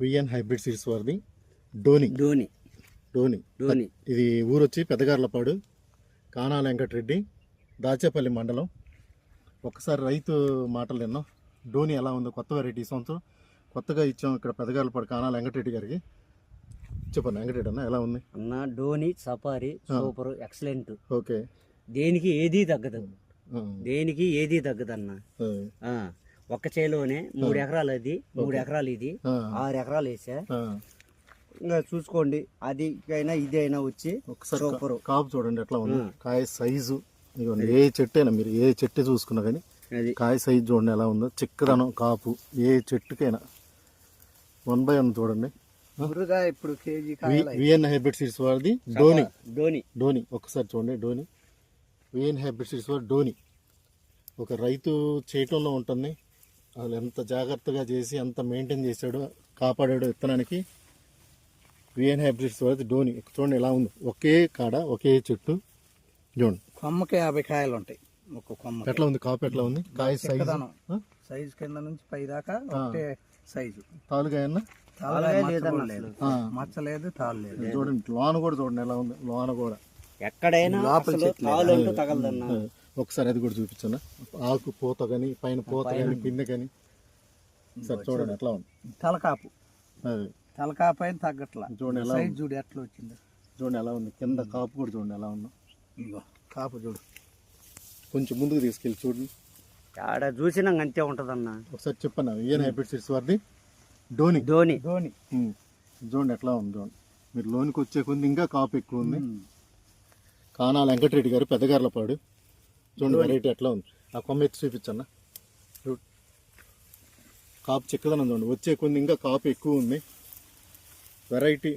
VN hybrid seeds వారిది డోని డోని డోని డోని ఇది ఊరు వచ్చి పెదగార్లపాడు, కానాల వెంకటరెడ్డి, దాచేపల్లి మండలం. ఒక్కసారి రైతు మాటలు విన్నాం. డోని ఎలా ఉందో, కొత్త వెరైటీ సంవత్సరం కొత్తగా ఇచ్చాం ఇక్కడ పెదగార్లపాడు కానాల వెంకటరెడ్డి గారికి. చెప్పండి వెంకటరెడ్డి అన్న, ఎలా ఉంది అన్న? డోని సఫారీ సూపర్ ఎక్సలెంట్. ఓకే, దేనికి ఏది తగ్గదు, దేనికి ఏది తగ్గదన్న. ఒక్క చేలోనే 3 ఎకరాలు అది, 3 ఎకరాలు ఇది, 6 ఎకరాలు వేసా. ఇంకా చూసుకోండి, అది అయినా ఇది అయినా వచ్చి ఒకసారి సూపర్. కాపు చూడండి ఎట్లా ఉంది, కాయ సైజు. ఏ చెట్టు అయినా మీరు ఏ చెట్టు చూసుకున్నా కానీ కాయ సైజు చూడండి ఎలా ఉందో, చిక్కదనం కాపు ఏ చెట్టుకైనా 1/1 చూడండి. ఇప్పుడు కేజీ విఎన్ హైబ్రిడ్ సీడ్స్ వారిది డోని డోని డోని ఒకసారి చూడండి. డోని విఎన్ హైబ్రిడ్ సీడ్స్ వారి డోని ఒక రైతు చేయటంలో ఉంటుంది. అసలు ఎంత జాగ్రత్తగా చేసి ఎంత మెయింటైన్ చేశాడో, కాపాడాడో విత్తనానికి. విఎన్ హైబ్రిడ్స్ వారిది డోని చూడండి ఎలా ఉంది, ఒకే కాడ ఒకే చెట్టు చూడండి. కొమ్మకి 50 కాయలు ఉంటాయి ఒక కొమ్మ. ఎట్లా ఉంది కాపు, ఎట్లా ఉంది కాయ సైజు? సైజు కింద నుంచి పై దాకా ఒకటే సైజు. తాలుగాయ మచ్చలేదు, తాలు లేదు. చూడండి లోన కూడా చూడండి ఎలా ఉంది, లోన కూడా ఎక్కడైనా తగలదన్నా. ఒకసారి అది కూడా చూపించన్నా, ఆకు పూత కానీ పైన పూత కానీ పిందె కానీ. సరే చూడండి ఎట్లా ఉంది తలకాపు. అది తలకాపు అయిన తగ్గట్లా. చూడండి ఎలా ఉంది, చూడు ఎట్లా వచ్చింది, చూడండి ఎలా ఉంది. కింద కాపు కూడా చూడండి ఎలా ఉందో. ఇగో కాపు చూడు, కొంచెం ముందుకు తీసుకెళ్ళి చూడండి. ఆడ చూసినా అంతే ఉంటదన్న. ఒకసారి చెప్పన్నా విఎన్ హైబ్రిడ్ సీడ్స్ వారిది డోని డోని డోని చూడండి ఎట్లా ఉంది. చూడండి మీరు లోనికి వచ్చే కొంది ఇంకా కాపు ఎక్కువ ఉంది. కానాల వెంకటరెడ్డి గారు పెదగార్లపాడు. చూడండి వెరైటీ ఎట్లా ఉంది. ఆ కొమ్మ ఎత్తి చూపించన్నా, కాపు చిక్కదనం చూడండి, వచ్చే కొన్ని ఇంకా కాపు ఎక్కువ ఉంది.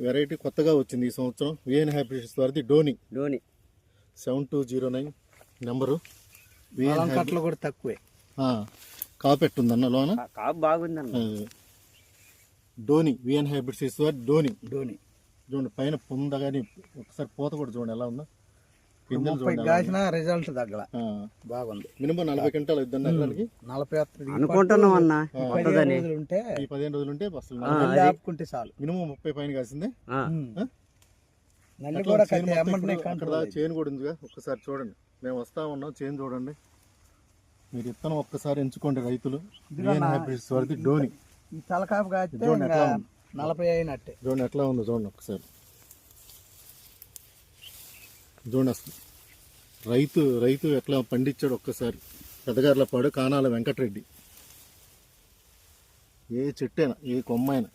వెరైటీ కొత్తగా వచ్చింది ఈ సంవత్సరం. విఎన్ హైబ్రిడ్స్ వారిది డోని డోని 7209 నెంబరు. కట్టలు కూడా తక్కువే, కాపు ఎట్టుందన్న లోన, కాపు బాగుందన్న. డోని విఎన్ హైబ్రిడ్ సీడ్స్ వారి డోని డోని చూడండి, పైన పొంద కానీ ఒకసారి పూత కూడా చూడండి ఎలా ఉందో. రిజల్ట్ తగ్గల బాగుంది. మినిమం 40 క్వింటాలు ఇద్దండి ఎకరానికి. 40 అనుకుంటున్నాం అన్న. ఈ 15 రోజులు ఉంటే అసలు ఆపుకుంటే చాలు. మినిమం 30 పైన కాసిందే. చేను కూడా ఉందిగా, ఒక్కసారి చూడండి. మేము వస్తా ఉన్నాం, చేను చూడండి. మీరు ఇత్తనం ఒక్కసారి ఎంచుకోండి రైతులు. హైబ్రిడ్స్ వారిది డోని. తలకాపు చూడండి ఎట్లా ఉంది, 40 అయినట్టే. చూడండి ఎట్లా ఉందో చూడండి ఒకసారి. చూడండి అసలు రైతు ఎట్లా పండించాడు ఒక్కసారి. పెదగార్లపాడు కానాల వెంకటరెడ్డి. ఏ చెట్టు అయినా ఏ కొమ్మ అయినా